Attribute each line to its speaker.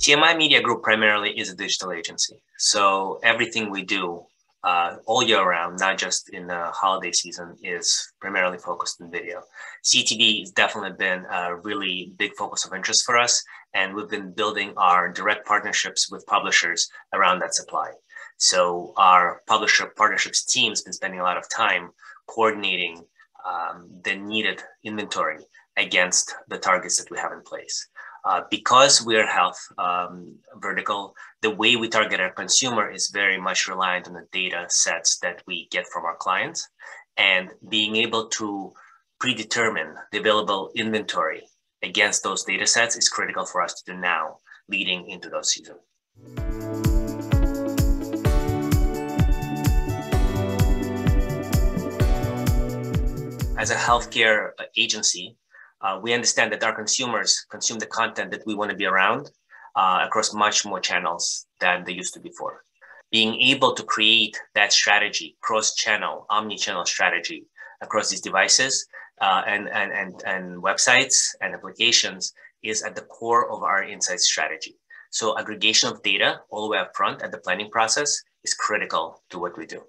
Speaker 1: CMI Media Group primarily is a digital agency. So everything we do all year round, not just in the holiday season, is primarily focused on video. CTV has definitely been a really big focus of interest for us, and we've been building our direct partnerships with publishers around that supply. So our publisher partnerships team has been spending a lot of time coordinating the needed inventory against the targets that we have in place. Because we're health vertical, the way we target our consumer is very much reliant on the data sets that we get from our clients. And being able to predetermine the available inventory against those data sets is critical for us to do now, leading into those seasons. As a healthcare agency, we understand that our consumers consume the content that we want to be around across much more channels than they used to before. Being able to create that strategy, cross-channel, omni-channel strategy across these devices and websites and applications is at the core of our insights strategy. So aggregation of data all the way up front at the planning process is critical to what we do.